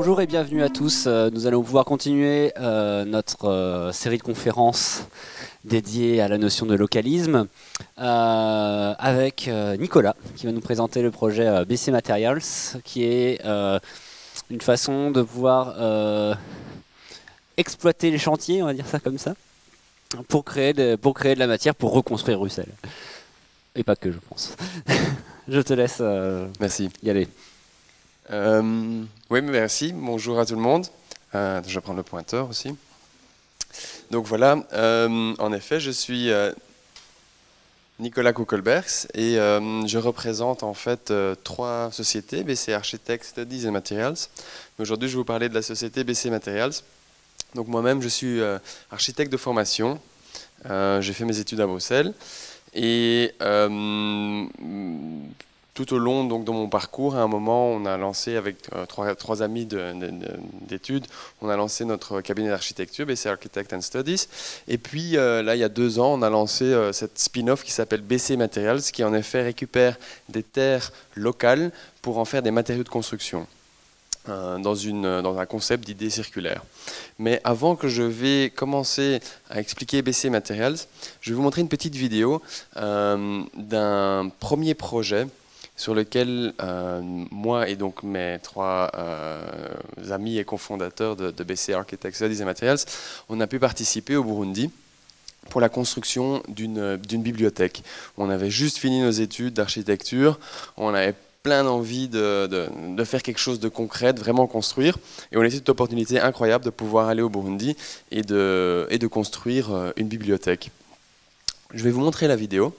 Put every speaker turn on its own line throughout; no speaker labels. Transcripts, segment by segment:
Bonjour et bienvenue à tous. Nous allons pouvoir continuer notre série de conférences dédiée à la notion de localisme avec Nicolas qui va nous présenter le projet BC Materials qui est une façon de pouvoir exploiter les chantiers, on va dire ça comme ça, pour créer de la matière pour reconstruire Bruxelles. Et pas que, je pense. Je te laisse
Merci.
y aller.
Oui, merci. Bonjour à tout le monde. Je vais prendre le pointeur aussi. Donc voilà, en effet, je suis Nicolas Kuckelbergs et je représente en fait 3 sociétés, BC Architects Studies and Materials. Aujourd'hui, je vais vous parler de la société BC Materials. Donc moi-même, je suis architecte de formation. J'ai fait mes études à Bruxelles et tout au long donc, de mon parcours, à un moment, on a lancé avec trois amis d'études, on a lancé notre cabinet d'architecture, BC Architects and Studies. Et puis là, il y a 2 ans, on a lancé cette spin-off qui s'appelle BC Materials, qui en effet récupère des terres locales pour en faire des matériaux de construction. Dans un concept d'idée circulaire. Mais avant que je vais commencer à expliquer BC Materials, je vais vous montrer une petite vidéo d'un premier projet sur lequel moi et donc mes 3 amis et cofondateurs de BC Architects Studies and Materials, on a pu participer au Burundi pour la construction d'une bibliothèque. On avait juste fini nos études d'architecture, on avait plein d'envie de faire quelque chose de concret, de vraiment construire. Et on a eu cette opportunité incroyable de pouvoir aller au Burundi et de construire une bibliothèque. Je vais vous montrer la vidéo.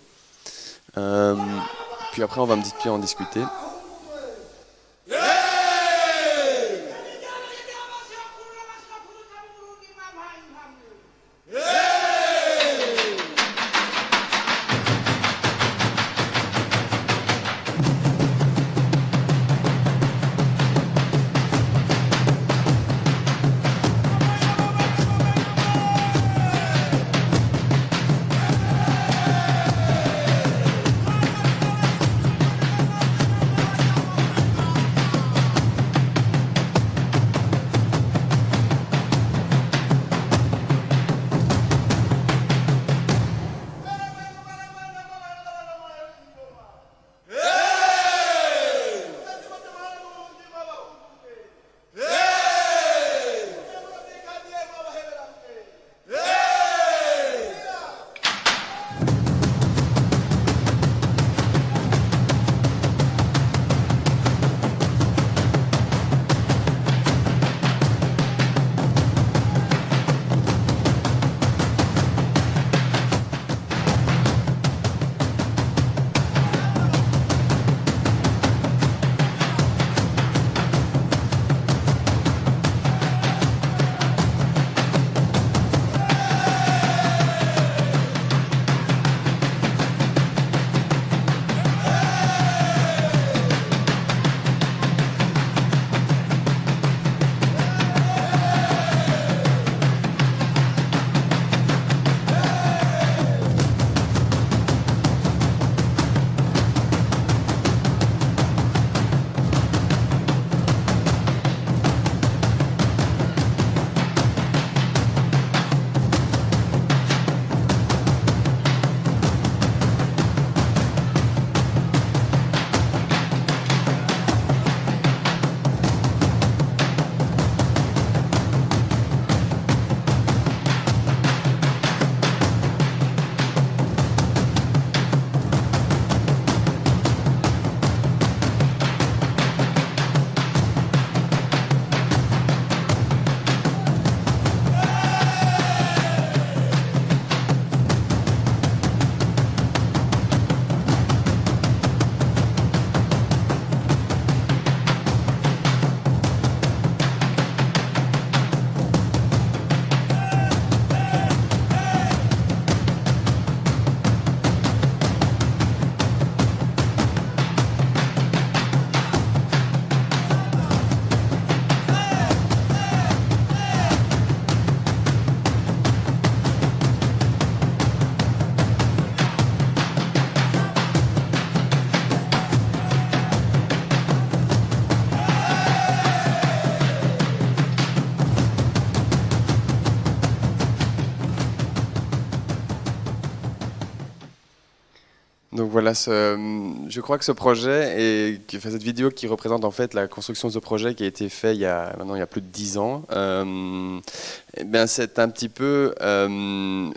Puis après, on va un petit peu en discuter. Donc voilà, je crois que ce projet, cette vidéo qui représente en fait la construction de ce projet qui a été fait maintenant il y a plus de 10 ans, eh bien c'est un petit peu,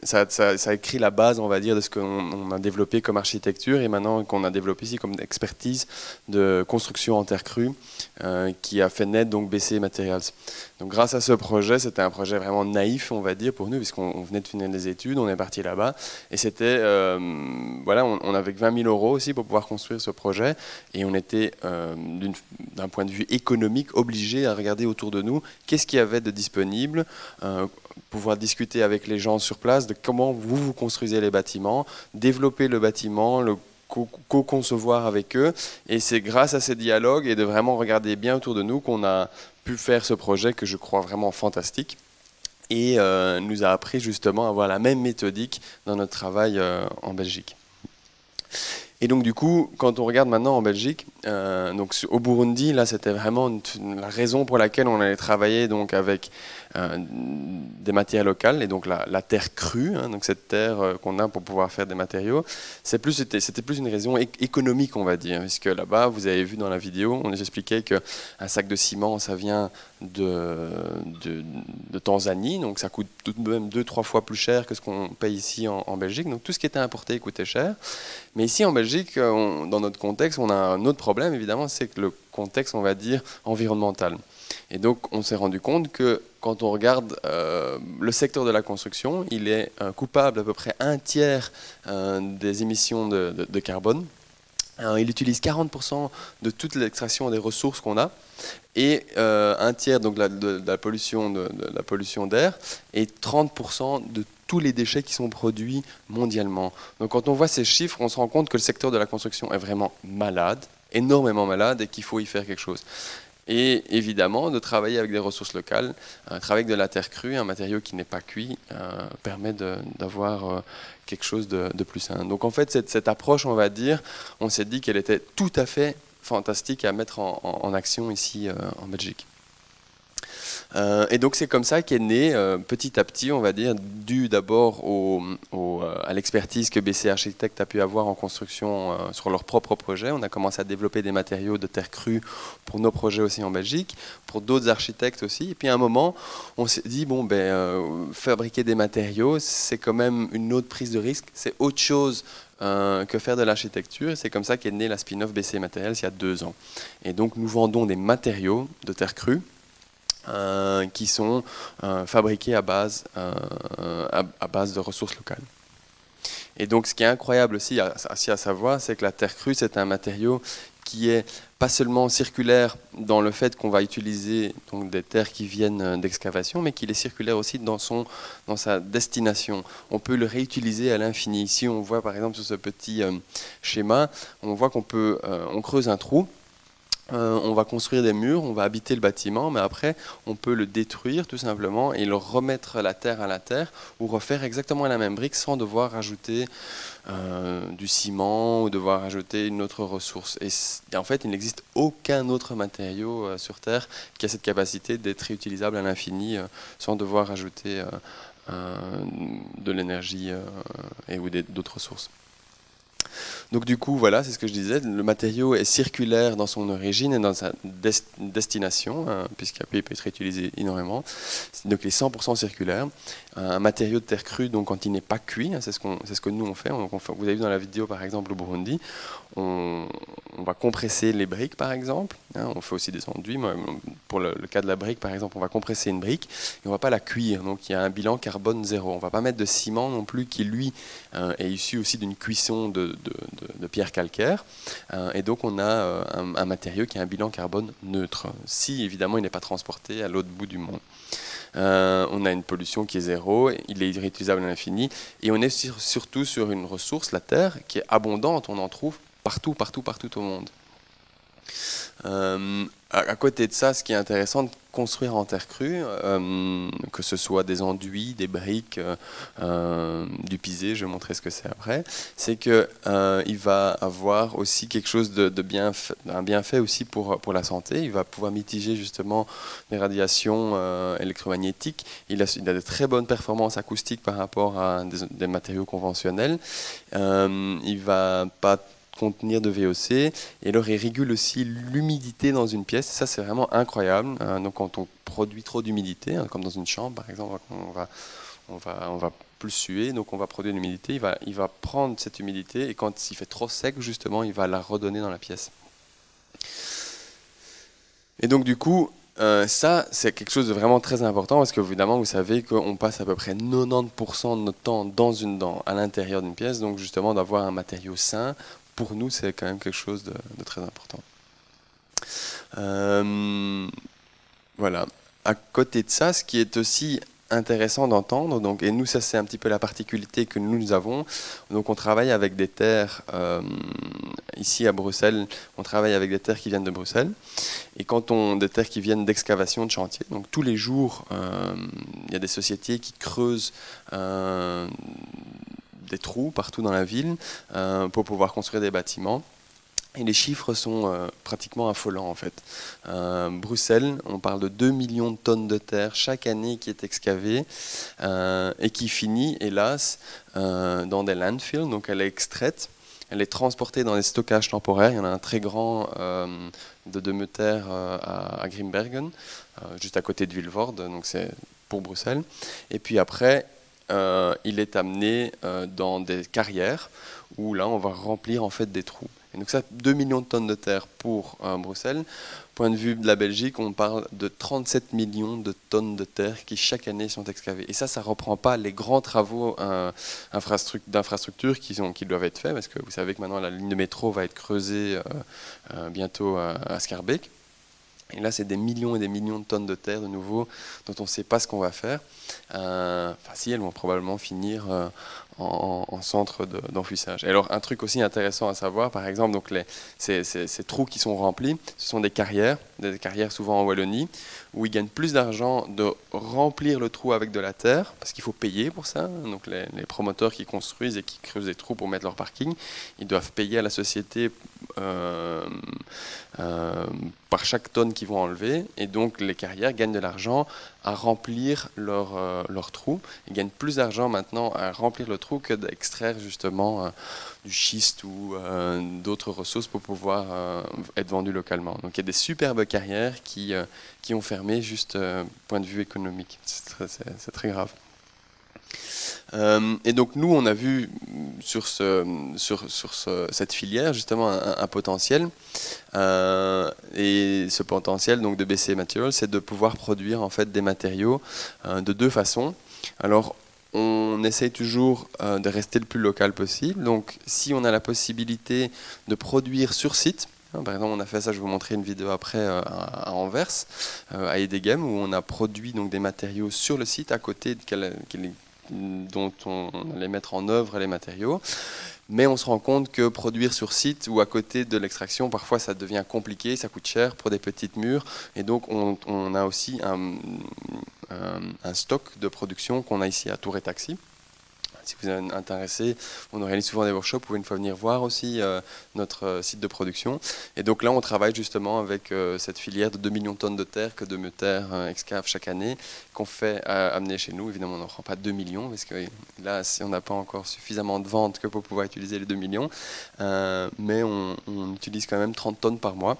ça écrit la base, on va dire, de ce qu'on a développé comme architecture et maintenant qu'on a développé ici comme expertise de construction en terre crue, qui a fait naître donc BC Materials. Donc grâce à ce projet, c'était un projet vraiment naïf, on va dire, pour nous, puisqu'on venait de finir des études, on est parti là-bas, et c'était, voilà, on avait 20 000 € aussi pour pouvoir construire ce projet, et on était, d'un point de vue économique, obligé à regarder autour de nous qu'est-ce qu'il y avait de disponible, pouvoir discuter avec les gens sur place de comment vous construisez les bâtiments, développer le bâtiment, le co-concevoir avec eux, et c'est grâce à ces dialogues et de vraiment regarder bien autour de nous qu'on a pu faire ce projet que je crois vraiment fantastique et nous a appris justement à avoir la même méthodique dans notre travail en Belgique. Et donc du coup, quand on regarde maintenant en Belgique, donc au Burundi, là c'était vraiment la raison pour laquelle on allait travailler donc avec des matières locales et donc la terre crue, hein, donc cette terre qu'on a pour pouvoir faire des matériaux. C'était plus une raison économique, on va dire, puisque là-bas, vous avez vu dans la vidéo, on nous expliquait qu'un sac de ciment, ça vient de Tanzanie, donc ça coûte tout de même 2-3 fois plus cher que ce qu'on paye ici en Belgique. Donc tout ce qui était importé coûtait cher. Mais ici en Belgique, dans notre contexte, on a un autre problème, évidemment, c'est que le contexte, on va dire, environnemental. Et donc on s'est rendu compte que quand on regarde le secteur de la construction, il est coupable à peu près 1/3 des émissions de carbone. Il utilise 40% de toute l'extraction des ressources qu'on a et 1/3 donc de la pollution d'air et 30% de tous les déchets qui sont produits mondialement. Donc quand on voit ces chiffres, on se rend compte que le secteur de la construction est vraiment malade, énormément malade, et qu'il faut y faire quelque chose. Et évidemment, de travailler avec des ressources locales, travailler avec de la terre crue, un matériau qui n'est pas cuit, permet d'avoir quelque chose de plus sain. Donc en fait, cette approche, on va dire, on s'est dit qu'elle était tout à fait fantastique à mettre en action ici en Belgique. Et donc c'est comme ça qu'est né petit à petit, on va dire, dû d'abord à l'expertise que BC Architectes a pu avoir en construction sur leur propre projet. On a commencé à développer des matériaux de terre crue pour nos projets aussi en Belgique, pour d'autres architectes aussi. Et puis à un moment, on s'est dit, bon, fabriquer des matériaux, c'est quand même une autre prise de risque, c'est autre chose que faire de l'architecture. C'est comme ça qu'est né la spin-off BC Materials il y a 2 ans. Et donc nous vendons des matériaux de terre crue qui sont fabriqués à base de ressources locales. Et donc ce qui est incroyable aussi à savoir, c'est que la terre crue, c'est un matériau qui est pas seulement circulaire dans le fait qu'on va utiliser donc, des terres qui viennent d'excavation, mais qu'il est circulaire aussi dans sa destination. On peut le réutiliser à l'infini. Ici, on voit par exemple sur ce petit schéma, on voit on creuse un trou, on va construire des murs, on va habiter le bâtiment, mais après, on peut le détruire tout simplement et le remettre la terre à la terre ou refaire exactement la même brique sans devoir rajouter du ciment ou devoir rajouter une autre ressource. Et en fait, il n'existe aucun autre matériau sur Terre qui a cette capacité d'être réutilisable à l'infini sans devoir rajouter de l'énergie ou d'autres ressources. Donc du coup, voilà, c'est ce que je disais, le matériau est circulaire dans son origine et dans sa destination, puisqu'il peut être réutilisé énormément. Donc il est 100% circulaire. Un matériau de terre crue, donc quand il n'est pas cuit, c'est ce que nous on fait. Vous avez vu dans la vidéo par exemple au Burundi, on va compresser les briques par exemple, on fait aussi des enduits. Pour le cas de la brique par exemple, on va compresser une brique et on ne va pas la cuire, donc il y a un bilan carbone 0. On ne va pas mettre de ciment non plus qui lui est issu aussi d'une cuisson de pierre calcaire, et donc on a un matériau qui a un bilan carbone neutre, si évidemment il n'est pas transporté à l'autre bout du monde. On a une pollution qui est 0, il est réutilisable à l'infini, et on est surtout sur une ressource, la terre, qui est abondante, on en trouve partout au monde. À côté de ça, ce qui est intéressant de construire en terre crue, que ce soit des enduits, des briques, du pisé, je vais montrer ce que c'est après, c'est que il va avoir aussi quelque chose un bienfait aussi pour la santé. Il va pouvoir mitiger justement les radiations électromagnétiques. Il a de très bonnes performances acoustiques par rapport à des matériaux conventionnels. Il va pas contenir de VOC, et alors il régule aussi l'humidité dans une pièce. Ça, c'est vraiment incroyable. Donc quand on produit trop d'humidité, comme dans une chambre par exemple, on va plus suer, donc on va produire de l'humidité. Il va prendre cette humidité, et quand il fait trop sec justement, il va la redonner dans la pièce. Et donc du coup, ça, c'est quelque chose de vraiment très important, parce que évidemment, vous savez qu'on passe à peu près 90% de notre temps à l'intérieur d'une pièce, donc justement d'avoir un matériau sain, pour nous, c'est quand même quelque chose de très important. Voilà. À côté de ça, ce qui est aussi intéressant d'entendre, et nous, ça c'est un petit peu la particularité que nous avons, donc on travaille avec des terres, ici à Bruxelles, on travaille avec des terres qui viennent de Bruxelles, et des terres qui viennent d'excavation de chantier, donc tous les jours, il y a des sociétés qui creusent des trous partout dans la ville pour pouvoir construire des bâtiments. Et les chiffres sont pratiquement affolants en fait. Bruxelles, on parle de 2 millions de tonnes de terre chaque année qui est excavée et qui finit, hélas, dans des landfills. Donc elle est extraite, elle est transportée dans des stockages temporaires. Il y en a un très grand de Demeter à Grimbergen, juste à côté de Vilvoorde, donc c'est pour Bruxelles. Et puis après, il est amené dans des carrières où là on va remplir en fait des trous. Et donc ça, 2 millions de tonnes de terre pour Bruxelles. Point de vue de la Belgique, on parle de 37 millions de tonnes de terre qui chaque année sont excavées. Et ça ne reprend pas les grands travaux d'infrastructure qui doivent être faits, parce que vous savez que maintenant la ligne de métro va être creusée bientôt à Schaerbeek. Et là, c'est des millions et des millions de tonnes de terre de nouveau dont on ne sait pas ce qu'on va faire. Enfin, si, elles vont probablement finir en centre d'enfouissage. Et alors, un truc aussi intéressant à savoir, par exemple, donc ces trous qui sont remplis, ce sont des carrières souvent en Wallonie, où ils gagnent plus d'argent de remplir le trou avec de la terre, parce qu'il faut payer pour ça. Donc les promoteurs qui construisent et qui creusent des trous pour mettre leur parking, ils doivent payer à la société par chaque tonne qu'ils vont enlever, et donc les carrières gagnent de l'argent à remplir leur trou. Ils gagnent plus d'argent maintenant à remplir le trou que d'extraire justement du schiste ou d'autres ressources pour pouvoir être vendues localement. Donc il y a des superbes carrières qui ont fermé juste point de vue économique. C'est très grave. Et donc nous, on a vu sur cette filière justement un potentiel. Et ce potentiel donc, de BC Materials, c'est de pouvoir produire en fait, des matériaux de deux façons. Alors, on essaye toujours de rester le plus local possible. Donc, si on a la possibilité de produire sur site, par exemple, on a fait ça, je vais vous montrer une vidéo après à Anvers, à Edegem, où on a produit donc, des matériaux sur le site à côté dont on allait mettre en œuvre les matériaux. Mais on se rend compte que produire sur site ou à côté de l'extraction, parfois ça devient compliqué, ça coûte cher pour des petites murs. Et donc on a aussi un stock de production qu'on a ici à Tour et Taxi. Si vous êtes intéressé, on organise souvent des workshops, vous pouvez une fois venir voir aussi notre site de production. Et donc là, on travaille justement avec cette filière de 2 millions de tonnes de terre que Demeter excave chaque année, qu'on fait amener chez nous. Évidemment, on n'en prend pas 2 millions, parce que là, si on n'a pas encore suffisamment de ventes que pour pouvoir utiliser les 2 millions, mais on utilise quand même 30 tonnes par mois.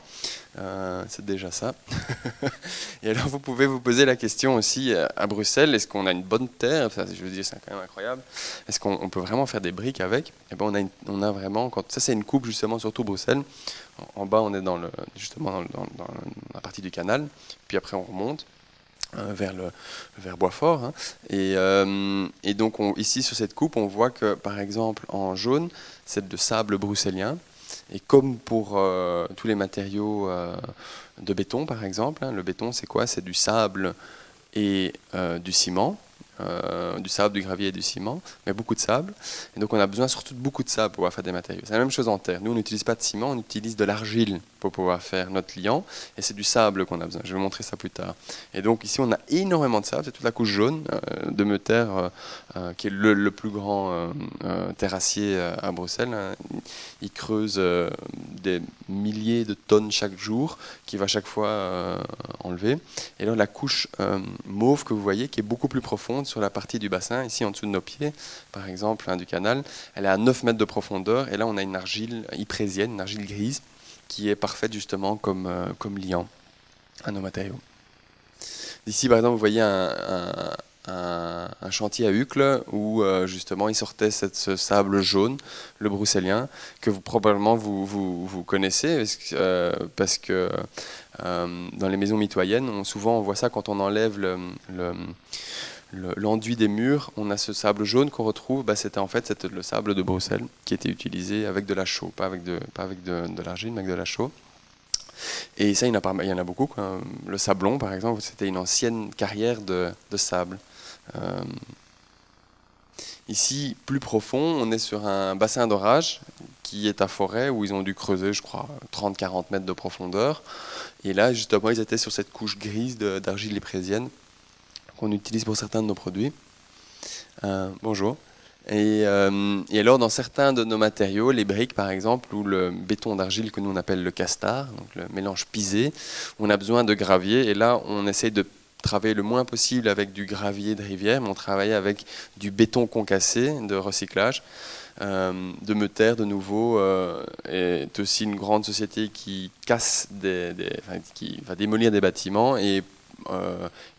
C'est déjà ça. Et alors, vous pouvez vous poser la question aussi à Bruxelles, est-ce qu'on a une bonne terre? Enfin, je veux dire, c'est quand même incroyable. Est-ce qu'on peut vraiment faire des briques avec? Et ben on a vraiment, ça c'est une coupe justement, surtout Bruxelles. En bas, on est justement dans la partie du canal. Puis après, on remonte vers Boisfort. Hein. Et donc ici, sur cette coupe, on voit que par exemple en jaune, c'est de sable bruxellien. Et comme pour tous les matériaux de béton, par exemple, hein, le béton, c'est quoi? C'est du sable et du ciment. du sable, du gravier et du ciment, mais beaucoup de sable. Et donc on a besoin surtout de beaucoup de sable pour pouvoir faire des matériaux. C'est la même chose en terre. Nous, on n'utilise pas de ciment, on utilise de l'argile pour pouvoir faire notre liant, et c'est du sable qu'on a besoin. Je vais vous montrer ça plus tard. Et donc ici, on a énormément de sable, c'est toute la couche jaune de Meuter, qui est le plus grand terrassier à Bruxelles. Il creuse des milliers de tonnes chaque jour, qui va chaque fois enlever. Et là, la couche mauve que vous voyez, qui est beaucoup plus profonde sur la partie du bassin, ici en dessous de nos pieds, par exemple, du canal, elle est à 9 mètres de profondeur. Et là, on a une argile yprésienne, une argile grise, qui est parfaite justement comme liant à nos matériaux. Ici, par exemple, vous voyez un chantier à Uccle où justement il sortait ce sable jaune, le brousselien, que probablement vous connaissez parce que dans les maisons mitoyennes, souvent on voit ça quand on enlève l'enduit des murs, on a ce sable jaune qu'on retrouve, c'était le sable de Bruxelles qui était utilisé avec de la chaux, pas avec de l'argile, mais avec de la chaux. Et ça, il y en a beaucoup, quoi. Le Sablon, par exemple, c'était une ancienne carrière de sable. Ici, plus profond, on est sur un bassin d'orage qui est à Forêt, où ils ont dû creuser, je crois, 30-40 mètres de profondeur. Et là, justement, ils étaient sur cette couche grise d'argile yprésienne qu'on utilise pour certains de nos produits. Bonjour. Et alors, dans certains de nos matériaux, les briques par exemple, ou le béton d'argile que nous on appelle le castar, donc le mélange pisé, on a besoin de gravier. Et là, on essaye de travailler le moins possible avec du gravier de rivière, mais on travaille avec du béton concassé de recyclage. De Meuter, de nouveau, est aussi une grande société qui casse qui va démolir des bâtiments, et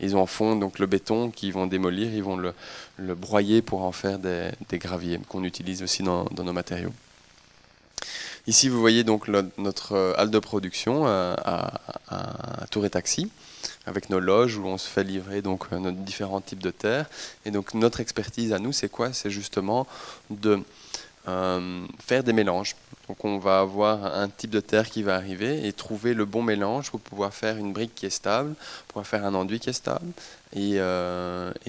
ils en font donc le béton qu'ils vont démolir, ils vont le broyer pour en faire des graviers qu'on utilise aussi dans nos matériaux. Ici, vous voyez donc notre halle de production à Tour et Taxi, avec nos loges où on se fait livrer donc nos différents types de terre. Et donc notre expertise à nous, c'est quoi? C'est justement de faire des mélanges. Donc on va avoir un type de terre qui va arriver et trouver le bon mélange pour pouvoir faire une brique qui est stable, pour pouvoir faire un enduit qui est stable, et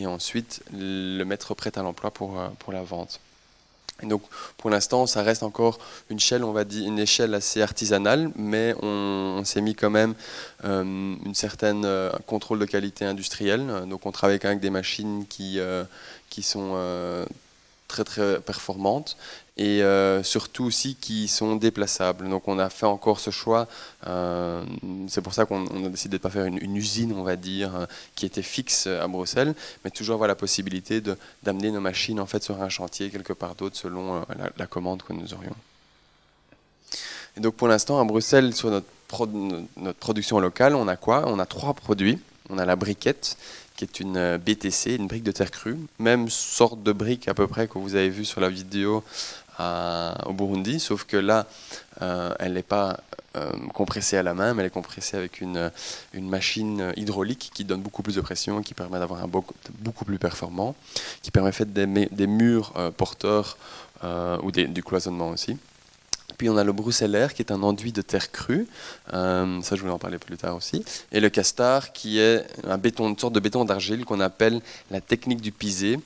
ensuite le mettre prêt à l'emploi pour la vente. Et donc pour l'instant, ça reste encore une échelle assez artisanale, mais on s'est mis quand même une certaine contrôle de qualité industrielle. Donc on travaille quand même avec des machines qui sont très très performantes, et surtout aussi qui sont déplaçables. Donc on a fait encore ce choix, c'est pour ça qu'on a décidé de ne pas faire une usine, on va dire, qui était fixe à Bruxelles, mais toujours avoir la possibilité d'amener nos machines en fait sur un chantier quelque part d'autre selon la commande que nous aurions. Et donc pour l'instant à Bruxelles, sur notre production locale, on a quoi? On a 3 produits. On a la briquette, qui est une BTC, une brique de terre crue, même sorte de brique à peu près que vous avez vu sur la vidéo au Burundi, sauf que là, elle n'est pas compressée à la main, mais elle est compressée avec une machine hydraulique qui donne beaucoup plus de pression, qui permet d'avoir un beaucoup plus performant, qui permet de faire des murs porteurs ou du cloisonnement aussi. Puis on a le Bruxellaire qui est un enduit de terre crue, ça je voulais en parler plus tard aussi, et le castar qui est une sorte de béton d'argile qu'on appelle la technique du pisé,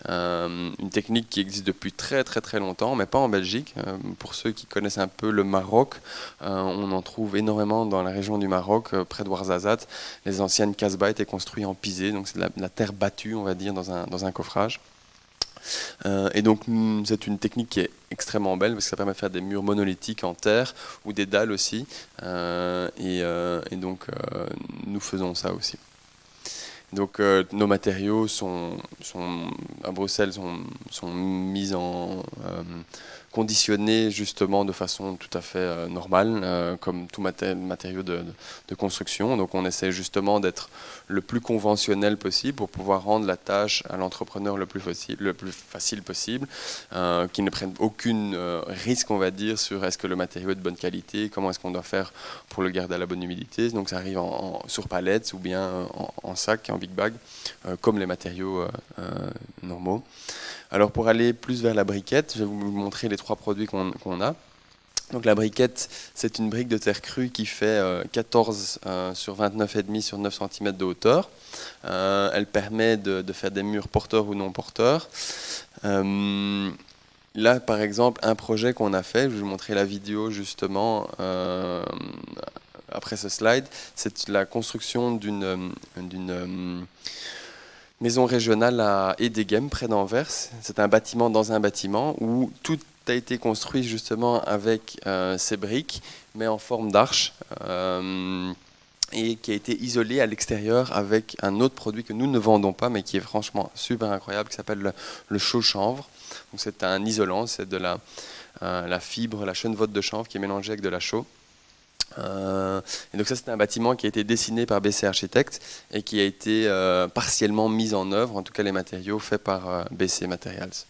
une technique qui existe depuis très très très longtemps, mais pas en Belgique. Pour ceux qui connaissent un peu le Maroc, on en trouve énormément dans la région du Maroc, près de Ouarzazate. Les anciennes casbahs étaient construites en pisé, donc c'est de la terre battue, on va dire, dans un coffrage. Et donc c'est une technique qui est extrêmement belle parce que ça permet de faire des murs monolithiques en terre ou des dalles aussi, et donc nous faisons ça aussi. Donc nos matériaux à Bruxelles sont mis conditionnés justement de façon tout à fait normale, comme tout matériau de construction. Donc on essaie justement d'être le plus conventionnel possible pour pouvoir rendre la tâche à l'entrepreneur le plus facile possible, qui ne prenne aucun risque, on va dire, sur est-ce que le matériau est de bonne qualité, comment est-ce qu'on doit faire pour le garder à la bonne humidité. Donc ça arrive sur palettes ou bien en sac, en big bag, comme les matériaux normaux. Alors pour aller plus vers la briquette, je vais vous montrer les 3 produits qu'on a. Donc la briquette, c'est une brique de terre crue qui fait 14 sur 29,5 sur 9 cm de hauteur. Elle permet de faire des murs porteurs ou non porteurs. Là, par exemple, un projet qu'on a fait, je vais vous montrer la vidéo justement après ce slide, c'est la construction d'une maison régionale à Edegem, près d'Anvers. C'est un bâtiment dans un bâtiment où tout a été construit justement avec ces briques, mais en forme d'arche, et qui a été isolé à l'extérieur avec un autre produit que nous ne vendons pas, mais qui est franchement super incroyable, qui s'appelle le chaux-chanvre. Donc c'est un isolant, c'est de la fibre, la chenevotte de chanvre qui est mélangée avec de la chaux. Et donc ça, c'est un bâtiment qui a été dessiné par BC Architects et qui a été partiellement mis en œuvre, en tout cas les matériaux faits par BC Materials.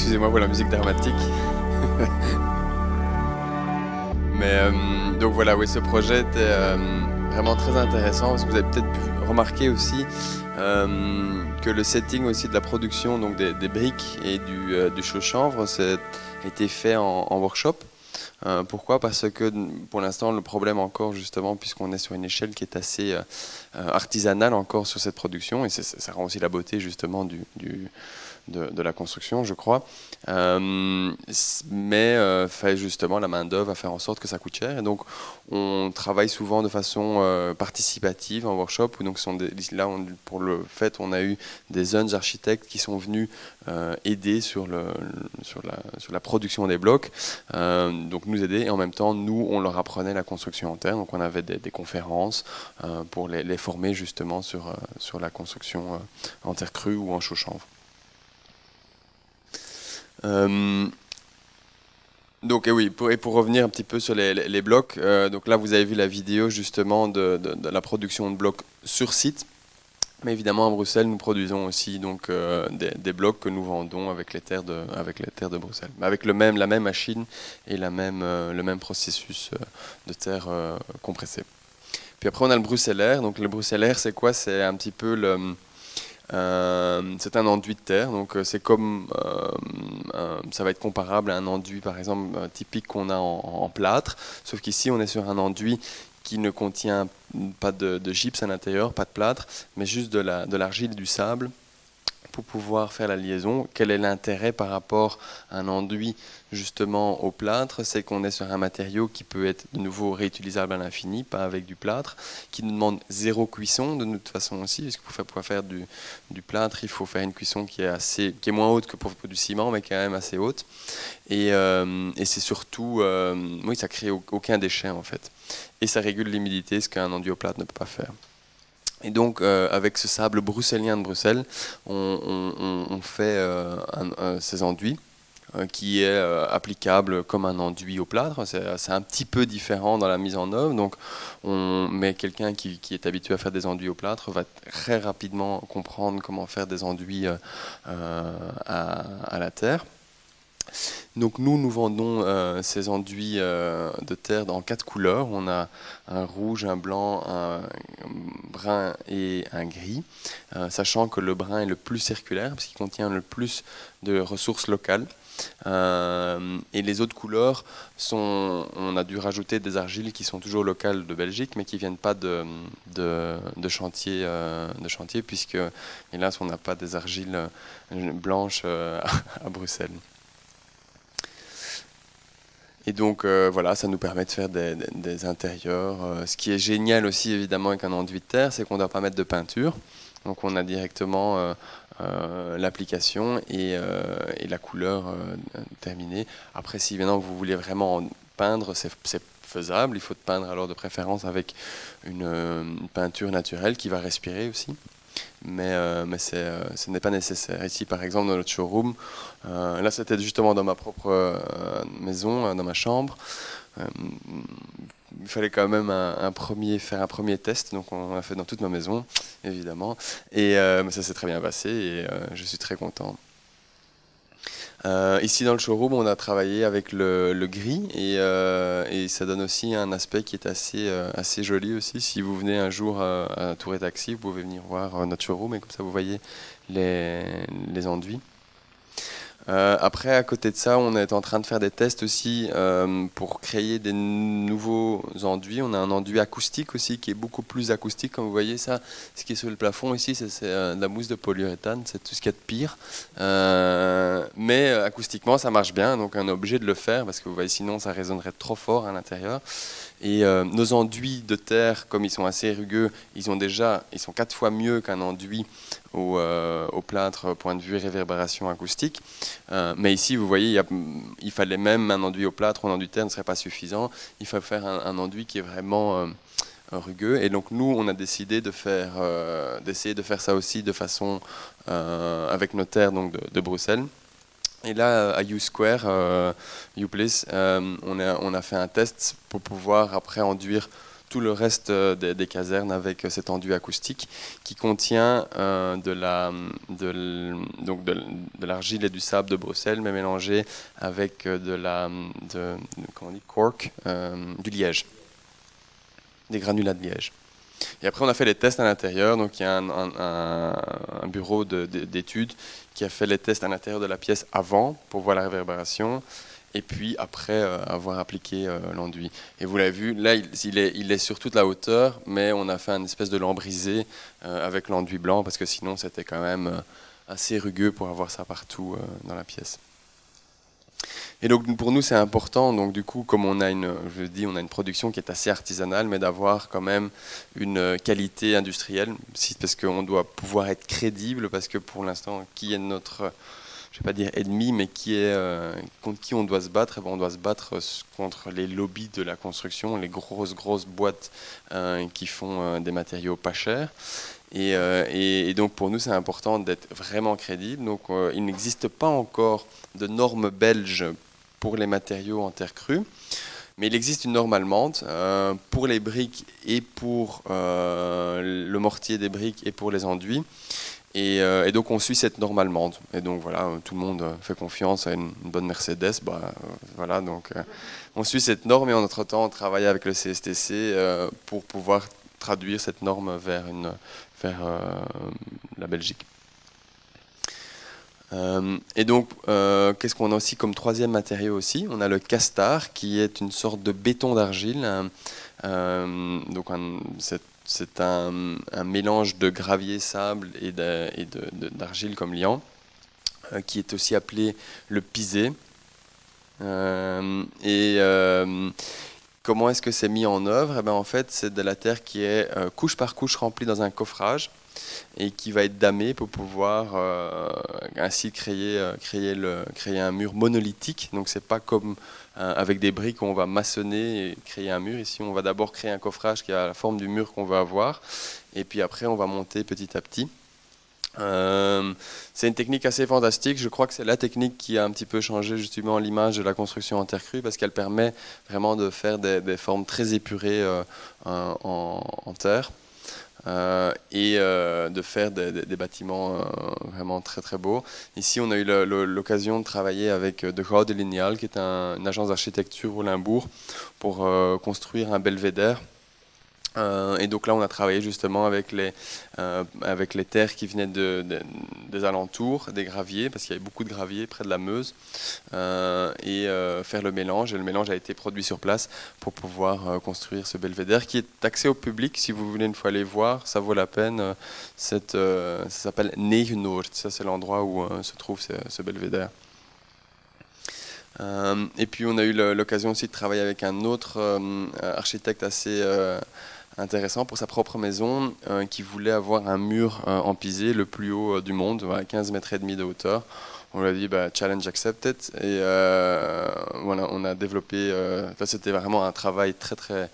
Excusez-moi pour la musique dramatique. Mais donc voilà, oui, ce projet était vraiment très intéressant parce que vous avez peut-être pu remarquer aussi que le setting aussi de la production donc des briques et du chaux-chanvre a été fait en workshop. Pourquoi? Parce que pour l'instant, le problème encore, justement, puisqu'on est sur une échelle qui est assez artisanale encore sur cette production, et ça rend aussi la beauté justement de la construction, je crois. Fait justement la main-d'œuvre va faire en sorte que ça coûte cher. Et donc, on travaille souvent de façon participative en workshop. Où donc là, pour le fait, on a eu des jeunes architectes qui sont venus aider sur la production des blocs. Donc, nous aider. Et en même temps, nous, on leur apprenait la construction interne. Donc, on avait des conférences pour les former justement sur la construction en terre crue ou en chaux chanvre. Donc oui, pour revenir un petit peu sur les blocs, donc là vous avez vu la vidéo justement de la production de blocs sur site, mais évidemment à Bruxelles nous produisons aussi donc des blocs que nous vendons avec les terres de Bruxelles, avec la même machine et le même processus de terre compressée. Puis après on a le bruxellaire. Donc le bruxellaire c'est quoi? C'est un petit peu c'est un enduit de terre, donc c'est comme ça va être comparable à un enduit par exemple typique qu'on a en plâtre, sauf qu'ici on est sur un enduit qui ne contient pas de gypse à l'intérieur, pas de plâtre, mais juste de l'argile et du sable pour pouvoir faire la liaison. Quel est l'intérêt par rapport à un enduit justement au plâtre? C'est qu'on est sur un matériau qui peut être de nouveau réutilisable à l'infini, pas avec du plâtre, qui nous demande zéro cuisson de toute façon aussi, parce que pour pouvoir faire du plâtre, il faut faire une cuisson qui est moins haute que pour du ciment, mais quand même assez haute. Et c'est surtout, oui, ça crée aucun déchet en fait. Et ça régule l'humidité, ce qu'un enduit au plâtre ne peut pas faire. Et donc, avec ce sable bruxellien de Bruxelles, on fait ces enduits qui est applicable comme un enduit au plâtre. C'est un petit peu différent dans la mise en œuvre. Donc, mais quelqu'un qui est habitué à faire des enduits au plâtre va très rapidement comprendre comment faire des enduits à la terre. Donc nous vendons ces enduits de terre dans 4 couleurs. On a un rouge, un blanc, un brun et un gris, sachant que le brun est le plus circulaire parce qu'il contient le plus de ressources locales. Et les autres couleurs on a dû rajouter des argiles qui sont toujours locales de Belgique, mais qui ne viennent pas de chantier, puisque hélas on n'a pas des argiles blanches à Bruxelles. Et donc voilà, ça nous permet de faire des intérieurs. Ce qui est génial aussi évidemment avec un enduit de terre, c'est qu'on ne doit pas mettre de peinture. Donc on a directement l'application et la couleur terminée. Après, si maintenant vous voulez vraiment peindre, c'est faisable. Il faut peindre alors de préférence avec une peinture naturelle qui va respirer aussi. Mais ce n'est pas nécessaire. Ici, par exemple, dans notre showroom, là, c'était justement dans ma propre maison, dans ma chambre. Il fallait quand même faire un premier test, donc on l'a fait dans toute ma maison, évidemment. Et mais ça s'est très bien passé et je suis très content. Ici dans le showroom, on a travaillé avec le gris et ça donne aussi un aspect qui est assez joli aussi. Si vous venez un jour à Tour & Taxi, vous pouvez venir voir notre showroom et comme ça vous voyez les enduits. Après, à côté de ça, on est en train de faire des tests aussi pour créer des nouveaux enduits. On a un enduit acoustique aussi qui est beaucoup plus acoustique. Comme vous voyez ça, ce qui est sur le plafond ici, c'est de la mousse de polyuréthane, c'est tout ce qu'il y a de pire. Mais acoustiquement, ça marche bien, donc on est obligé de le faire parce que vous voyez, sinon ça résonnerait trop fort à l'intérieur. Et nos enduits de terre, comme ils sont assez rugueux, ils sont 4 fois mieux qu'un enduit au plâtre point de vue réverbération acoustique. Mais ici, vous voyez, il fallait même un enduit au plâtre ou un enduit de terre ne serait pas suffisant. Il faut faire un enduit qui est vraiment rugueux. Et donc nous, on a décidé d'essayer de faire ça aussi de façon avec nos terres donc de Bruxelles. Et là, à U-Square, U-Place, on a fait un test pour pouvoir après enduire tout le reste des casernes avec cet enduit acoustique qui contient de l'argile et du sable de Bruxelles, mais mélangé avec comment on dit, cork, du liège, des granulats de liège. Et après, on a fait les tests à l'intérieur. Donc, il y a un bureau d'études qui a fait les tests à l'intérieur de la pièce avant pour voir la réverbération. Et puis, après avoir appliqué l'enduit. Et vous l'avez vu, là, il est sur toute la hauteur, mais on a fait une espèce de lambrisé avec l'enduit blanc parce que sinon, c'était quand même assez rugueux pour avoir ça partout dans la pièce. Et donc pour nous c'est important, donc du coup comme on a on a une production qui est assez artisanale, mais d'avoir quand même une qualité industrielle, parce qu'on doit pouvoir être crédible, parce que pour l'instant qui est notre, je vais pas dire ennemi, mais contre qui on doit se battre, et ben on doit se battre contre les lobbies de la construction, les grosses boîtes qui font des matériaux pas chers. Et donc pour nous c'est important d'être vraiment crédible. Donc il n'existe pas encore de normes belges pour les matériaux en terre crue, mais il existe une norme allemande pour les briques et pour le mortier des briques et pour les enduits. Et donc on suit cette norme allemande. Et donc voilà, tout le monde fait confiance à une bonne Mercedes. Voilà, donc on suit cette norme, et en entre-temps on travaille avec le CSTC pour pouvoir traduire cette norme vers la Belgique. Et donc, qu'est-ce qu'on a aussi comme troisième matériau aussi? On a le castar, qui est une sorte de béton d'argile. Donc, c'est un mélange de gravier, sable et d'argile comme liant, qui est aussi appelé le pisé. Comment est-ce que c'est mis en œuvre? Eh ben, en fait, c'est de la terre qui est couche par couche remplie dans un coffrage et qui va être damée pour pouvoir ainsi créer un mur monolithique. Donc c'est pas comme avec des briques où on va maçonner et créer un mur. Ici, on va d'abord créer un coffrage qui a la forme du mur qu'on veut avoir, et puis après, on va monter petit à petit. C'est une technique assez fantastique. Je crois que c'est la technique qui a un petit peu changé justement l'image de la construction en terre crue, parce qu'elle permet vraiment de faire des formes très épurées en terre, et de faire des bâtiments vraiment très très beaux. Ici on a eu l'occasion de travailler avec De Gouden Lineal, qui est une agence d'architecture au Limbourg, pour construire un belvédère. Et donc là, on a travaillé justement avec les terres qui venaient des alentours, des graviers, parce qu'il y avait beaucoup de graviers près de la Meuse, et faire le mélange. Et le mélange a été produit sur place pour pouvoir construire ce belvédère, qui est accès au public. Si vous voulez une fois aller voir, ça vaut la peine. Ça s'appelle Negenhoort. Ça, c'est l'endroit où se trouve ce belvédère. Et puis on a eu l'occasion aussi de travailler avec un autre architecte assez intéressant pour sa propre maison, qui voulait avoir un mur en pisé le plus haut du monde, à 15 mètres et demi de hauteur. On lui a dit challenge accepted, et voilà, on a développé. C'était vraiment un travail très très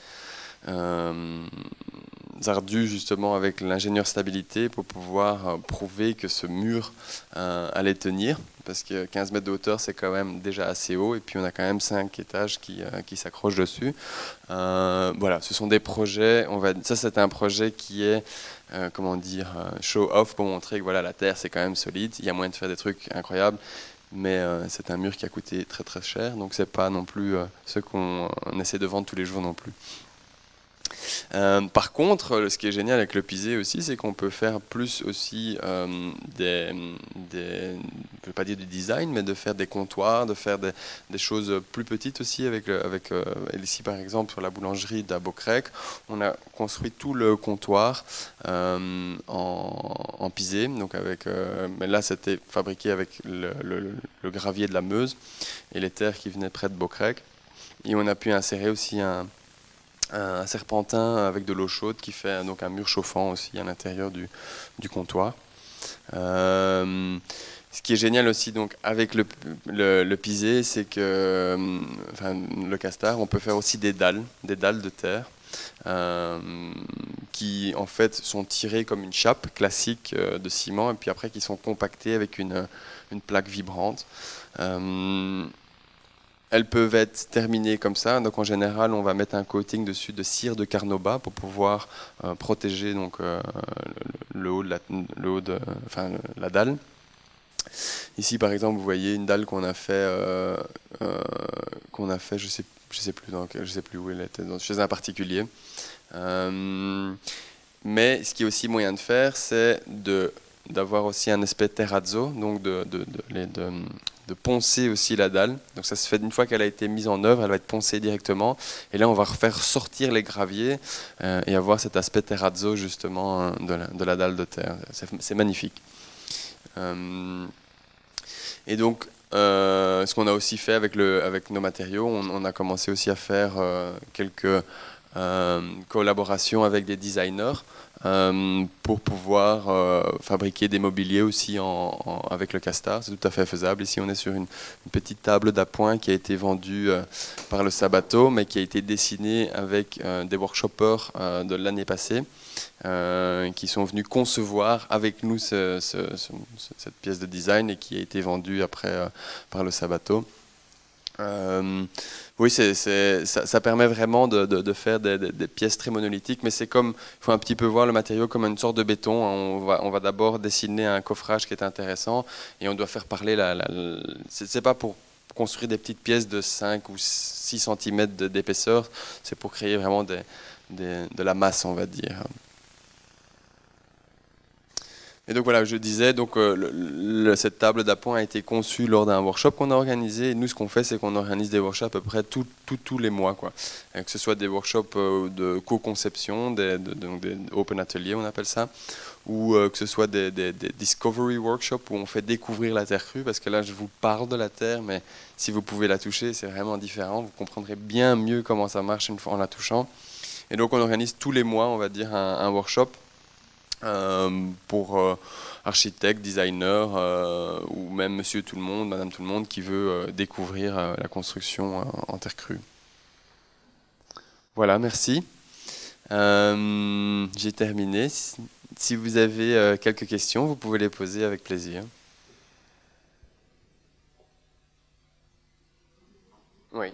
ardu justement avec l'ingénieur stabilité pour pouvoir prouver que ce mur allait tenir, parce que 15 mètres de hauteur c'est quand même déjà assez haut, et puis on a quand même 5 étages qui s'accrochent dessus. Voilà, ce sont des projets, ça c'est un projet qui est comment dire, show off, pour montrer que voilà, la terre c'est quand même solide, il y a moyen de faire des trucs incroyables. Mais c'est un mur qui a coûté très très cher, donc c'est pas non plus ce qu'on essaie de vendre tous les jours non plus. Par contre, ce qui est génial avec le pisé aussi, c'est qu'on peut faire plus aussi je ne veux pas dire du design, mais de faire des comptoirs, de faire des choses plus petites aussi. Ici, par exemple, sur la boulangerie d'à Beaucrec, on a construit tout le comptoir en pisé. Donc mais là, c'était fabriqué avec le gravier de la Meuse et les terres qui venaient près de Beaucrec. Et on a pu insérer aussi un serpentin avec de l'eau chaude qui fait donc un mur chauffant aussi à l'intérieur du comptoir. Ce qui est génial aussi donc avec le pisé, c'est que le castar, on peut faire aussi des dalles de terre qui en fait sont tirées comme une chape classique de ciment, et puis après qui sont compactées avec une plaque vibrante. Elles peuvent être terminées comme ça, donc en général on va mettre un coating dessus de cire de carnauba pour pouvoir protéger donc, le haut de la dalle. Ici par exemple vous voyez une dalle qu'on a fait, je sais plus où elle était, chez un particulier. Mais ce qui est aussi moyen de faire, c'est d'avoir aussi un aspect terrazzo, donc de poncer aussi la dalle. Donc ça se fait une fois qu'elle a été mise en œuvre, elle va être poncée directement. Et là, on va refaire sortir les graviers et avoir cet aspect terrazzo justement de la dalle de terre. C'est magnifique. Et donc, ce qu'on a aussi fait avec nos matériaux, on a commencé aussi à faire quelques collaborations avec des designers pour pouvoir fabriquer des mobiliers aussi avec le Castar. C'est tout à fait faisable. Ici, on est sur une petite table d'appoint qui a été vendue par le Sabato, mais qui a été dessinée avec des workshoppers de l'année passée. Qui sont venus concevoir avec nous cette pièce de design et qui a été vendue après par le Sabato. Oui, ça permet vraiment de faire des pièces très monolithiques, mais c'est comme, il faut un petit peu voir le matériau comme une sorte de béton. On va d'abord dessiner un coffrage qui est intéressant et on doit faire parler c'est pas pour construire des petites pièces de 5 ou 6 cm d'épaisseur, c'est pour créer vraiment de la masse, on va dire. Et donc voilà, je disais, donc, cette table d'appoint a été conçue lors d'un workshop qu'on a organisé. Et nous, ce qu'on fait, c'est qu'on organise des workshops à peu près tous les mois, quoi. Que ce soit des workshops de co-conception, donc des open ateliers, on appelle ça, ou que ce soit des discovery workshops où on fait découvrir la terre crue, parce que là, je vous parle de la terre, mais si vous pouvez la toucher, c'est vraiment différent. Vous comprendrez bien mieux comment ça marche une fois en la touchant. Et donc, on organise tous les mois, on va dire, un workshop pour architecte, designer ou même monsieur tout le monde, madame tout le monde qui veut découvrir la construction en terre crue. Voilà, merci. J'ai terminé. Si vous avez quelques questions, vous pouvez les poser avec plaisir. Oui.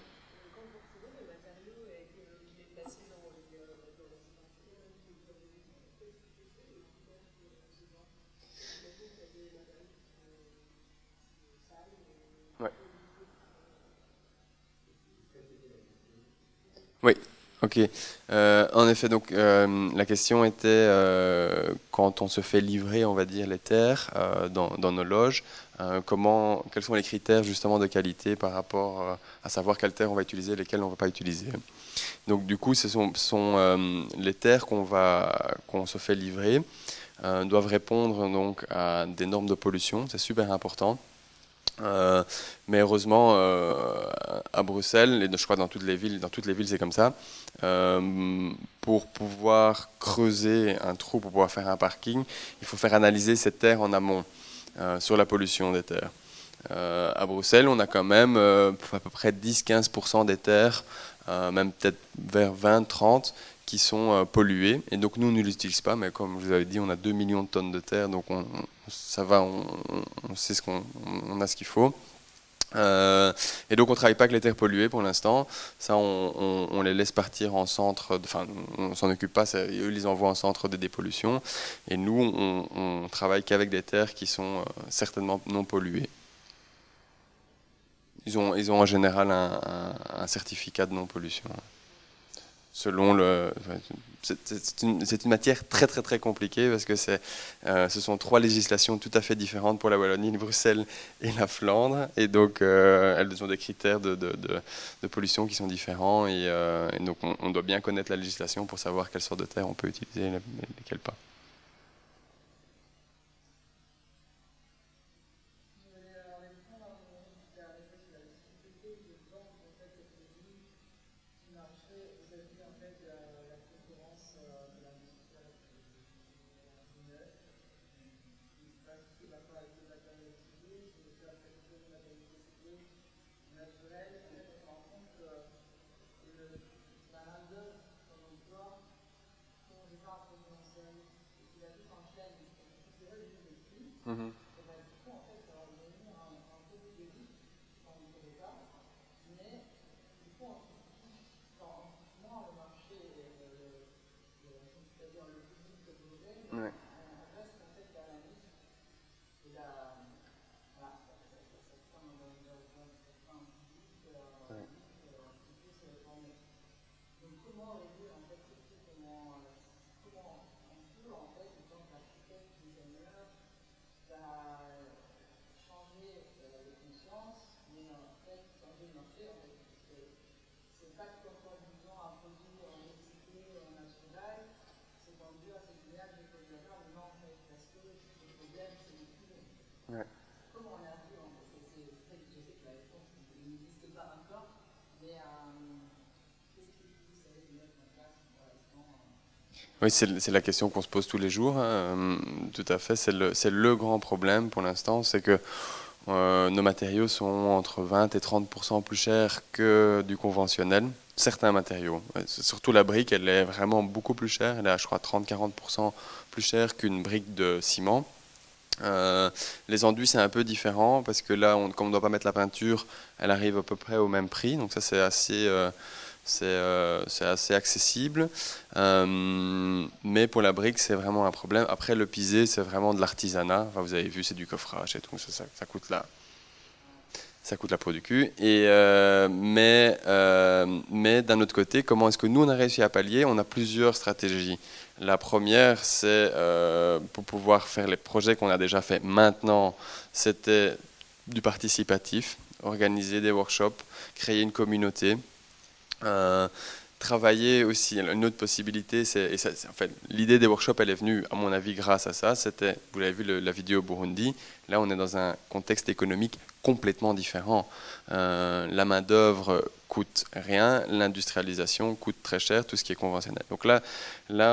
Ouais. Oui, ok. En effet, donc la question était quand on se fait livrer, on va dire, les terres dans nos loges, quels sont les critères justement de qualité par rapport à savoir quelles terres on va utiliser, lesquelles on ne va pas utiliser. Donc du coup, ce sont les terres qu'on se fait livrer doivent répondre donc à des normes de pollution, c'est super important. Mais heureusement, à Bruxelles, et je crois dans toutes les villes c'est comme ça, pour pouvoir creuser un trou, pour pouvoir faire un parking, il faut faire analyser cette terre en amont sur la pollution des terres. À Bruxelles, on a quand même à peu près 10-15% des terres, même peut-être vers 20-30, qui sont polluées. Et donc nous, on ne l'utilise pas, mais comme je vous avais dit, on a 2 millions de tonnes de terre, donc ça va, on sait on a ce qu'il faut. Et donc on ne travaille pas avec les terres polluées pour l'instant. Ça, on les laisse partir en centre. Enfin, on s'en occupe pas. Eux, ils les envoient en centre de dépollution. Et nous, on travaille qu'avec des terres qui sont certainement non polluées. Ils ont en général un certificat de non pollution. Selon c'est une matière très très très compliquée parce que ce sont 3 législations tout à fait différentes pour la Wallonie, Bruxelles et la Flandre, et donc elles ont des critères de pollution qui sont différents, et donc on doit bien connaître la législation pour savoir quelle sorte de terre on peut utiliser et lesquelles pas. Mhm. Ouais. Ouais. Ouais. Oui, c'est la question qu'on se pose tous les jours, hein. Tout à fait. C'est le grand problème pour l'instant, c'est que nos matériaux sont entre 20 et 30% plus chers que du conventionnel. Certains matériaux. Ouais, surtout la brique, elle est vraiment beaucoup plus chère. Elle est, je crois, 30-40% plus chère qu'une brique de ciment. Les enduits, c'est un peu différent parce que là, comme on ne doit pas mettre la peinture, elle arrive à peu près au même prix. Donc ça, c'est assez accessible. Mais pour la brique, c'est vraiment un problème. Après, le pisé, c'est vraiment de l'artisanat. Enfin, vous avez vu, c'est du coffrage et tout. Ça coûte ça coûte la peau du cul. Mais d'un autre côté, comment est-ce que nous, on a réussi à pallier? On a plusieurs stratégies. La première, c'est pour pouvoir faire les projets qu'on a déjà fait maintenant, c'était du participatif, organiser des workshops, créer une communauté. Euh, Travailler aussi, une autre possibilité, en fait, l'idée des workshops, elle est venue, à mon avis, grâce à ça. C'était, vous l'avez vu, la vidéo au Burundi. Là, on est dans un contexte économique complètement différent. La main-d'œuvre coûte rien, l'industrialisation coûte très cher, tout ce qui est conventionnel. Donc là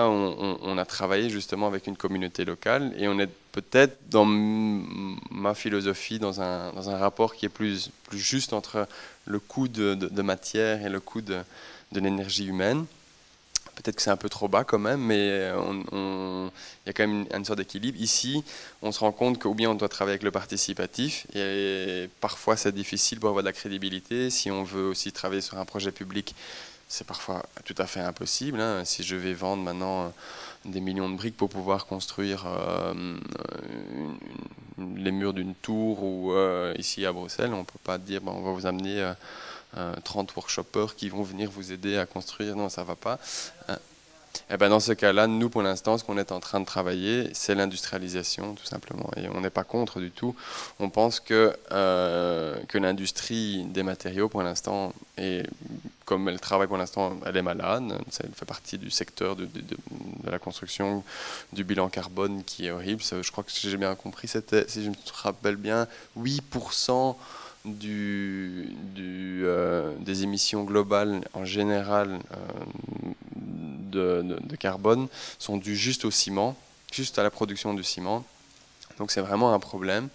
on a travaillé justement avec une communauté locale et on est peut-être dans ma philosophie, dans un rapport qui est plus juste entre le coût de matière et le coût de l'énergie humaine. Peut-être que c'est un peu trop bas quand même, mais il y a quand même une sorte d'équilibre. Ici, on se rend compte qu'au bien on doit travailler avec le participatif, et parfois c'est difficile pour avoir de la crédibilité. Si on veut aussi travailler sur un projet public, c'est parfois tout à fait impossible, hein. Si je vais vendre maintenant des millions de briques pour pouvoir construire les murs d'une tour, ou ici à Bruxelles, on ne peut pas dire on va vous amener 30 workshoppers qui vont venir vous aider à construire. Non, ça ne va pas. Et ben dans ce cas-là, nous, pour l'instant, ce qu'on est en train de travailler, c'est l'industrialisation, tout simplement. Et on n'est pas contre du tout. On pense que l'industrie des matériaux, pour l'instant, et comme elle travaille pour l'instant, elle est malade. Elle fait partie du secteur de la construction, du bilan carbone qui est horrible. Je crois que si j'ai bien compris, c'était, si je me rappelle bien, 8% des émissions globales en général de carbone sont dues juste au ciment, juste à la production du ciment. Donc c'est vraiment un problème.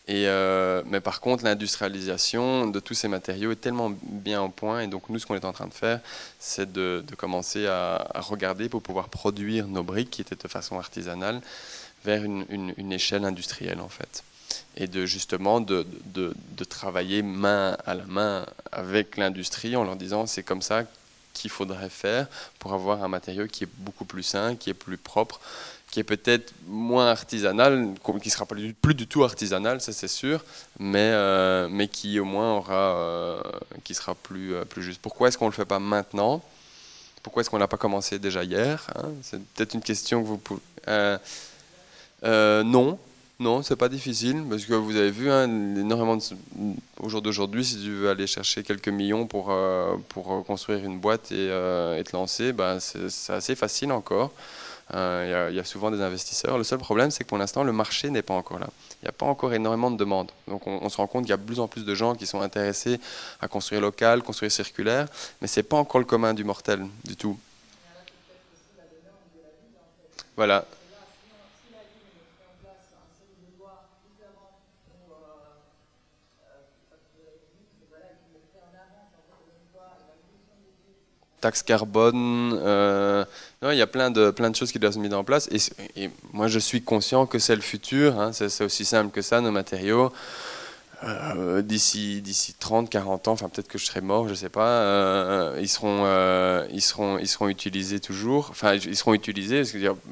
Mais par contre, l'industrialisation de tous ces matériaux est tellement bien au point. Et donc nous, ce qu'on est en train de faire, c'est de commencer à regarder pour pouvoir produire nos briques qui étaient de façon artisanale vers une échelle industrielle en fait. Et justement de travailler main à la main avec l'industrie en leur disant c'est comme ça qu'il faudrait faire pour avoir un matériau qui est beaucoup plus sain, qui est plus propre, qui est peut-être moins artisanal, qui ne sera plus du tout artisanal, ça c'est sûr, mais qui au moins qui sera plus juste. Pourquoi est-ce qu'on ne le fait pas maintenant? Pourquoi est-ce qu'on n'a pas commencé déjà hier, hein? C'est peut-être une question que vous pouvez... non. Non, c'est pas difficile, parce que vous avez vu, hein, énormément au jour d'aujourd'hui, si tu veux aller chercher quelques millions pour construire une boîte et te lancer, bah, c'est assez facile encore. Il y a souvent des investisseurs. Le seul problème, c'est que pour l'instant, le marché n'est pas encore là. Il n'y a pas encore énormément de demandes. Donc on se rend compte qu'il y a de plus en plus de gens qui sont intéressés à construire local, construire circulaire, mais c'est pas encore le commun du mortel du tout. Voilà. Taxe carbone, non, il y a plein de choses qui doivent se mettre en place. Et moi, je suis conscient que c'est le futur, hein, c'est aussi simple que ça, nos matériaux. D'ici 30, 40 ans, enfin peut-être que je serai mort, je sais pas, ils seront utilisés toujours, enfin ils seront utilisés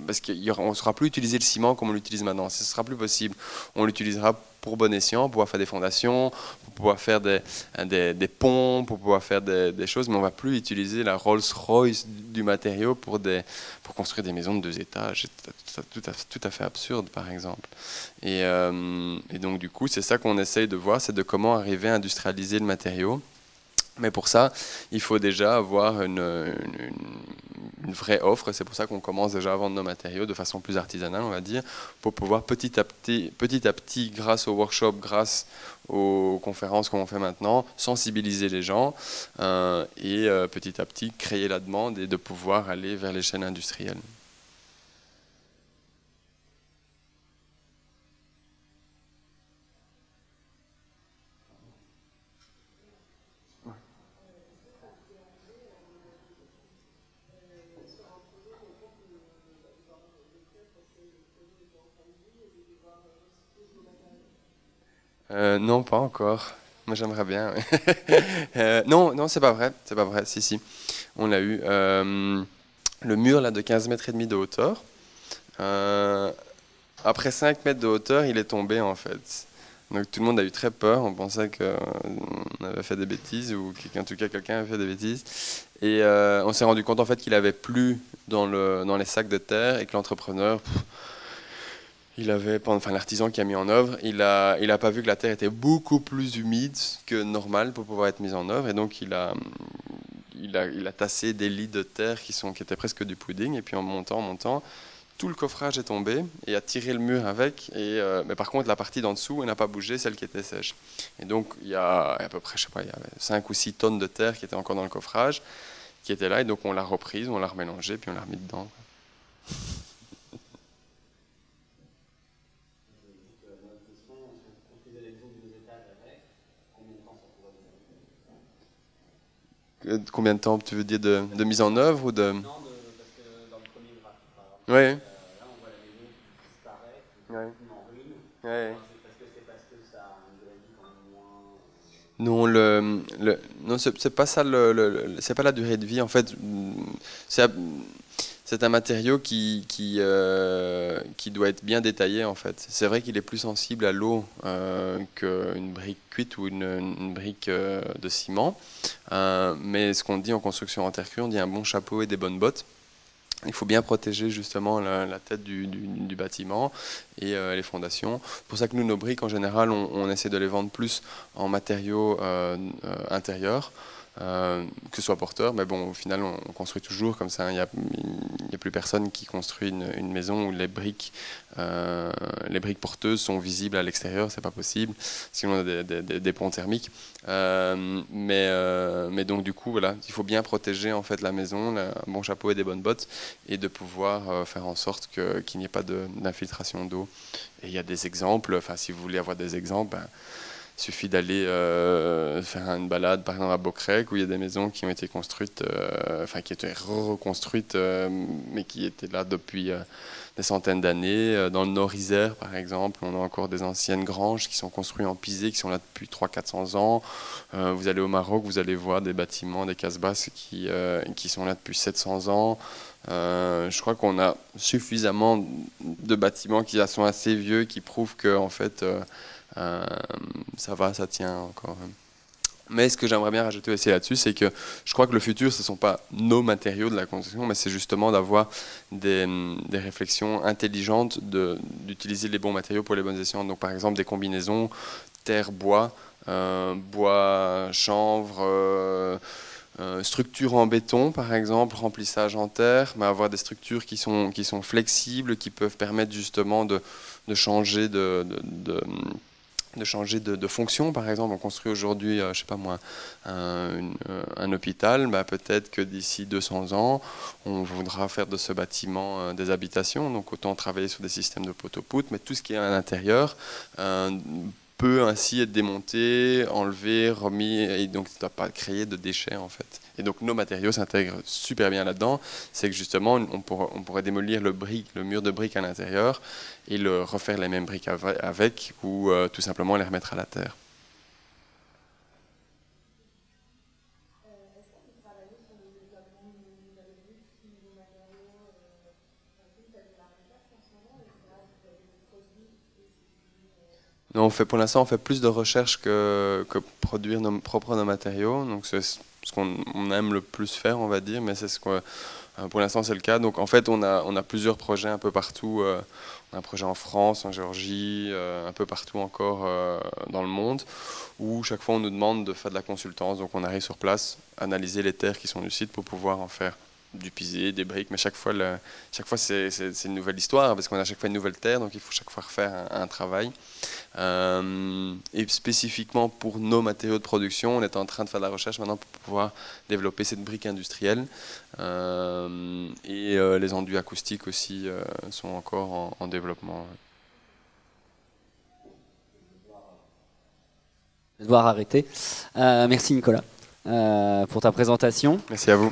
parce qu'on ne saura plus utiliser le ciment comme on l'utilise maintenant, ce sera plus possible. On l'utilisera pour bon escient, pour pouvoir faire des fondations, pour pouvoir faire des ponts, pour pouvoir faire des choses, mais on ne va plus utiliser la Rolls-Royce du matériau pour construire des maisons de 2 étages. C'est tout à fait absurde, par exemple. Et donc, du coup, c'est ça qu'on essaye de voir, c'est de comment arriver à industrialiser le matériau. Mais pour ça, il faut déjà avoir une une vraie offre. C'est pour ça qu'on commence déjà à vendre nos matériaux de façon plus artisanale, on va dire, pour pouvoir petit à petit, grâce aux workshops, grâce aux conférences qu'on fait maintenant, sensibiliser les gens et petit à petit créer la demande et de pouvoir aller vers les chaînes industrielles. Non, pas encore. Moi, j'aimerais bien. Non, non, c'est pas vrai. C'est pas vrai. Si, si, on l'a eu. Le mur là de 15 mètres et demi de hauteur. euh, Après 5 mètres de hauteur, il est tombé en fait. Donc tout le monde a eu très peur. On pensait qu'on avait fait des bêtises ou qu'en tout cas quelqu'un avait fait des bêtises. Et on s'est rendu compte en fait qu'il avait plu dans les sacs de terre et que l'entrepreneur, il avait, enfin l'artisan qui a mis en œuvre, il a pas vu que la terre était beaucoup plus humide que normal pour pouvoir être mise en œuvre, et donc il a tassé des lits de terre qui étaient presque du pudding, et puis en montant, tout le coffrage est tombé et a tiré le mur avec, mais par contre la partie d'en dessous, elle n'a pas bougé, celle qui était sèche. Et donc il y a à peu près, je sais pas, il y avait 5 ou 6 tonnes de terre qui étaient encore dans le coffrage, qui étaient là, et donc on l'a reprise, on l'a remélangée, puis on l'a remis dedans. Combien de temps tu veux dire de mise en œuvre ou de...
Non, parce que dans le premier graphique, par exemple,
Oui,
là on voit la maison qui disparaît,
ouais,
qui en ruine.
ouais.
C'est parce que ça a une durée de vie quand même moins.
Non, non, c'est pas ça, c'est pas la durée de vie. En fait, c'est c'est un matériau qui doit être bien détaillé. En fait, c'est vrai qu'il est plus sensible à l'eau qu'une brique cuite ou une brique de ciment. Mais ce qu'on dit en construction en terre crue, on dit un bon chapeau et des bonnes bottes. Il faut bien protéger justement la tête du bâtiment et les fondations. C'est pour ça que nous, nos briques, en général, on essaie de les vendre plus en matériaux intérieurs, que ce soit porteur. Mais bon, au final, on construit toujours comme ça. Il n'y a plus personne qui construit une maison où les briques porteuses sont visibles à l'extérieur. C'est pas possible. Sinon, on a des ponts thermiques. Mais donc, du coup, voilà, il faut bien protéger en fait la maison, un bon chapeau et des bonnes bottes, et de pouvoir faire en sorte qu'il n'y ait pas d'infiltration d'eau. Et il y a des exemples, enfin si vous voulez avoir des exemples, ben, il suffit d'aller faire une balade par exemple à Beaucrec où il y a des maisons qui ont été construites, enfin qui étaient reconstruites, mais qui étaient là depuis des centaines d'années. Dans le Nord-Isère par exemple, on a encore des anciennes granges qui sont construites en pisé, qui sont là depuis 300-400 ans. Vous allez au Maroc, vous allez voir des bâtiments, des cases-basses qui sont là depuis 700 ans. Je crois qu'on a suffisamment de bâtiments qui sont assez vieux, qui prouvent que en fait ça va, ça tient encore. Mais ce que j'aimerais bien rajouter aussi là-dessus, c'est que je crois que le futur, ce ne sont pas nos matériaux de la construction, mais c'est justement d'avoir des réflexions intelligentes, d'utiliser les bons matériaux pour les bonnes essences. Donc par exemple des combinaisons terre-bois, bois, chanvre, structure en béton par exemple, remplissage en terre, mais avoir des structures qui sont flexibles, qui peuvent permettre justement de changer de fonction. Par exemple, on construit aujourd'hui, je sais pas moi, un hôpital, bah, peut-être que d'ici 200 ans, on voudra faire de ce bâtiment des habitations, donc autant travailler sur des systèmes de poteaux-poutres, mais tout ce qui est à l'intérieur peut ainsi être démonté, enlevé, remis, et donc ça ne doit pas créer de déchets en fait. Et donc nos matériaux s'intègrent super bien là-dedans, c'est que justement on pourrait démolir le mur de briques à l'intérieur et le refaire les mêmes briques avec ou tout simplement les remettre à la terre. Non, pour l'instant, on fait plus de recherche que produire nos propres matériaux. Donc, c'est ce qu'on aime le plus faire, on va dire, mais c'est pour l'instant, c'est le cas. Donc, en fait, on a plusieurs projets un peu partout. On a un projet en France, en Géorgie, un peu partout encore dans le monde, où chaque fois, on nous demande de faire de la consultance. Donc, on arrive sur place, analyser les terres qui sont du site pour pouvoir en faire du pilier, des briques, mais chaque fois c'est une nouvelle histoire parce qu'on a à chaque fois une nouvelle terre, donc il faut chaque fois refaire un travail. Et spécifiquement pour nos matériaux de production, on est en train de faire de la recherche maintenant pour pouvoir développer cette brique industrielle. Et les enduits acoustiques aussi sont encore en développement.
Je vais devoir arrêter. Merci Nicolas pour ta présentation.
Merci à vous.